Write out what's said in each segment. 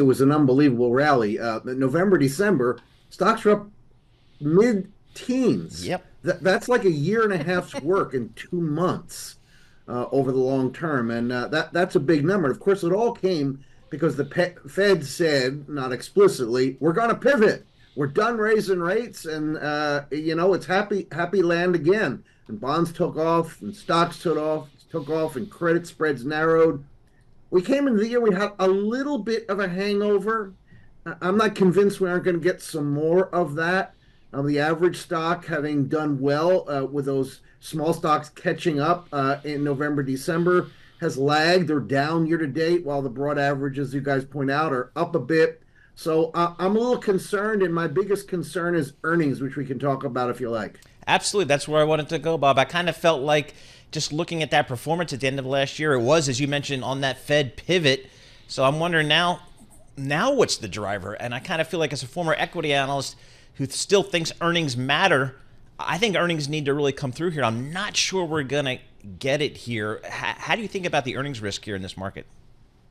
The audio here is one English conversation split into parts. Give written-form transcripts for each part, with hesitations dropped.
it was an unbelievable rally. November, December, stocks were up mid-teens. Yep. That's like a year and a half's work in 2 months over the long term. And that's a big number. Of course, it all came because the Fed said, not explicitly, we're going to pivot. We're done raising rates, and it's happy land again. And bonds took off, and stocks took off, and credit spreads narrowed. We came into the year, we had a little bit of a hangover. I'm not convinced we aren't going to get some more of that. The average stock having done well with those small stocks catching up in November, December has lagged or down year to date, while the broad averages, you guys point out, are up a bit. So I'm a little concerned, and my biggest concern is earnings, which we can talk about if you like. Absolutely. That's where I wanted to go, Bob. I kind of felt like just looking at that performance at the end of last year, it was, as you mentioned, on that Fed pivot. So I'm wondering now what's the driver? And I kind of feel like as a former equity analyst who still thinks earnings matter, I think earnings need to really come through here. I'm not sure we're going to get it here. How do you think about the earnings risk here in this market?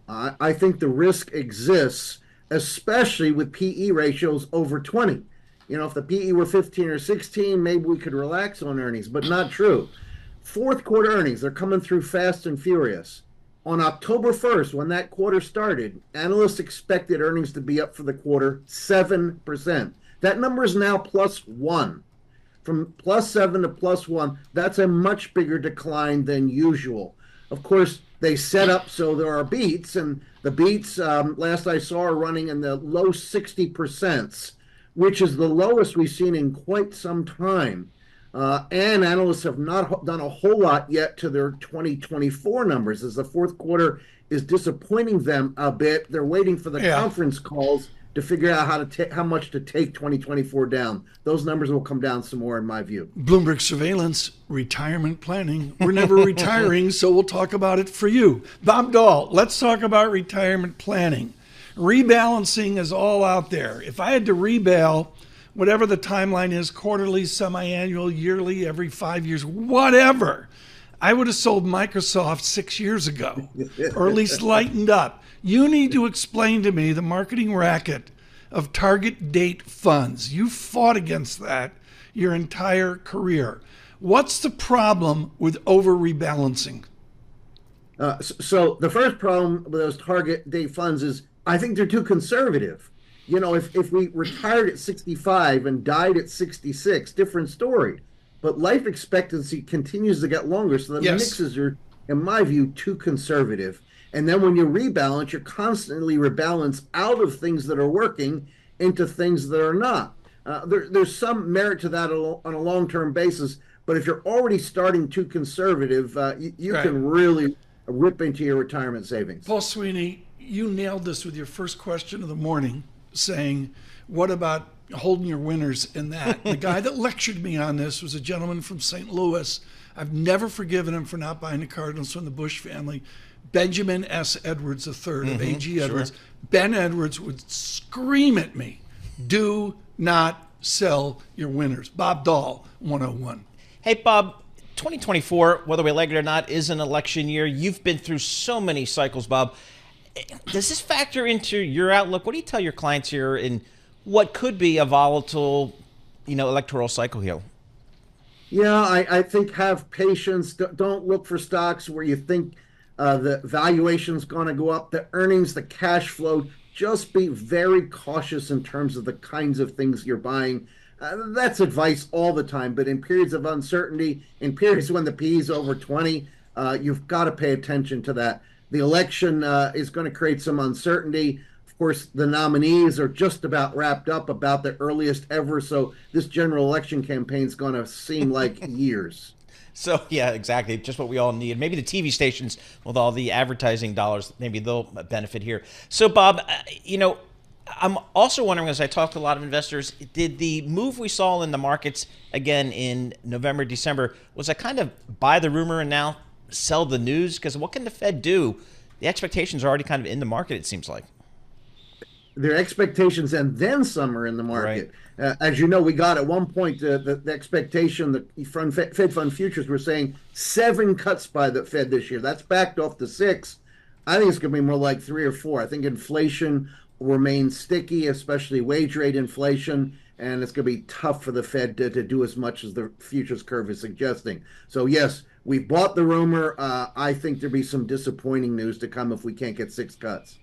I think the risk exists, especially with PE ratios over 20. If the PE were 15 or 16, maybe we could relax on earnings, but not true. Fourth quarter earnings, they're coming through fast and furious. On October 1st, when that quarter started, analysts expected earnings to be up for the quarter 7%. That number is now +1. From +7 to +1, that's a much bigger decline than usual. Of course, they set up so there are beats, and the beats, last I saw, are running in the low 60%, which is the lowest we've seen in quite some time. And analysts have not done a whole lot yet to their 2024 numbers, as the fourth quarter is disappointing them a bit. They're waiting for the conference calls to figure out how much to take 2024 down. Those numbers will come down some more, in my view. Bloomberg Surveillance, retirement planning. We're never retiring, so we'll talk about it for you. Bob Dahl, let's talk about retirement planning. Rebalancing is all out there. If I had to rebal, whatever the timeline is, quarterly, semi-annual, yearly, every 5 years, whatever, I would have sold Microsoft 6 years ago, or at least lightened up. You need to explain to me the marketing racket of target date funds. You fought against that your entire career. What's the problem with over-rebalancing? So the first problem with those target date funds is I think they're too conservative. If we retired at 65 and died at 66, different story. But life expectancy continues to get longer, so the mixes are, in my view, too conservative. And then when you rebalance, you're constantly rebalance out of things that are working into things that are not. There's some merit to that on a long-term basis, but if you're already starting too conservative, you can really rip into your retirement savings. Paul Sweeney, you nailed this with your first question of the morning, saying, what about holding your winners in that? The guy that lectured me on this was a gentleman from St. Louis. I've never forgiven him for not buying the Cardinals from the Bush family. Benjamin S. Edwards III of A.G. Edwards. Ben Edwards would scream at me, do not sell your winners. Bob Dahl, 101. Hey, Bob, 2024, whether we like it or not, is an election year. You've been through so many cycles, Bob. Does this factor into your outlook? What do you tell your clients here in what could be a volatile, electoral cycle here? Yeah, I think have patience. Don't look for stocks where you think the valuation's going to go up, the earnings, the cash flow. Just be very cautious in terms of the kinds of things you're buying. That's advice all the time, but in periods of uncertainty, in periods when the PE is over 20, you've got to pay attention to that. The election is going to create some uncertainty. Of course, the nominees are just about wrapped up, about the earliest ever, so this general election campaign is going to seem like years. So, yeah, exactly. Just what we all need. Maybe the TV stations with all the advertising dollars, maybe they'll benefit here. So, Bob, I'm also wondering, as I talk to a lot of investors, did the move we saw in the markets again in November, December, was that kind of buy the rumor and now sell the news? Because what can the Fed do? The expectations are already kind of in the market, it seems like. Their expectations and then some are in the market. Right. As you know, we got at one point the expectation that Fed fund futures were saying 7 cuts by the Fed this year. That's backed off to 6. I think it's going to be more like 3 or 4. I think inflation, remain sticky, especially wage rate inflation, and it's going to be tough for the Fed to do as much as the futures curve is suggesting. So yes, we bought the rumor. I think there'll be some disappointing news to come if we can't get 6 cuts.